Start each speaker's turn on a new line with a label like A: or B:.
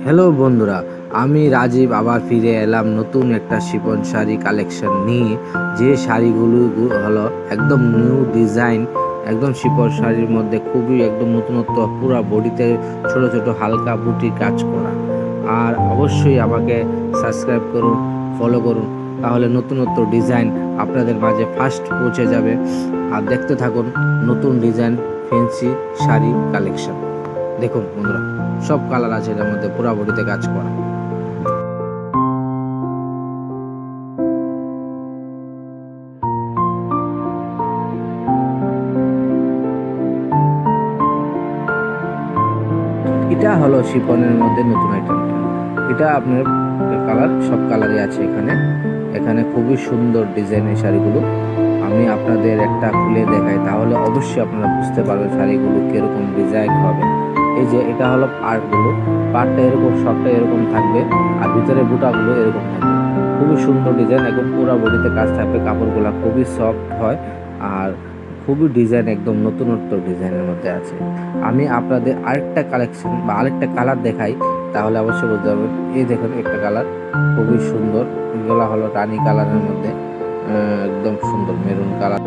A: Hello বন্ধুরা, আমি রাজীব আবার ফিরে এলাম নতুন একটা শিফন শাড়ি কালেকশন নিয়ে। যে শাড়িগুলো হলো একদম নিউ ডিজাইন, একদম শিফন শাড়ির মধ্যে খুবই একদম নতুনত্ব, পুরো বডিতে ছোট ছোট হালকা বুটি কাজ করা। আর অবশ্যই আমাকে সাবস্ক্রাইব করুন, ফলো করুন, তাহলে নতুনত্ব ডিজাইন আপনাদের মাঝে ফার্স্ট পৌঁছে যাবে। আর দেখতে থাকুন নতুন ডিজাইন ফ্যান্সি শাড়ি কালেকশন। দেখুন বন্ধুরা, সব কালার আছে এর মধ্যে, পুরা বডিতে কাজ করা। এটা হলো শিফনের মধ্যে নতুন আইটেমটা। এটা আপনার কালার, সব কালারই আছে এখানে। এখানে খুবই সুন্দর ডিজাইনের শাড়িগুলো। আমি আপনাদের একটা খুলে দেখাই, তাহলে অবশ্যই আপনারা বুঝতে পারবেন শাড়িগুলো কিরকম ডিজাইন হবে। এই যে এটা হলো পার্টগুলো, পার্টটা এরকম, সবটা এরকম থাকবে, আর ভিতরে বুটাগুলো এরকম থাকবে। খুবই সুন্দর ডিজাইন, একদম পুরো বডিতে কাজ থাকবে। কাপড়গুলো খুবই সফট হয়, আর খুবই ডিজাইন একদম নতুনত্ব ডিজাইনের মধ্যে আছে। আমি আপনাদের আরেকটা কালেকশন বা আরেকটা কালার দেখাই, তাহলে অবশ্যই বুঝতে পারবেন। এই দেখুন একটা কালার খুবই সুন্দর, এগুলো হলো রানী কালারের মধ্যে, একদম সুন্দর মেরুন কালার।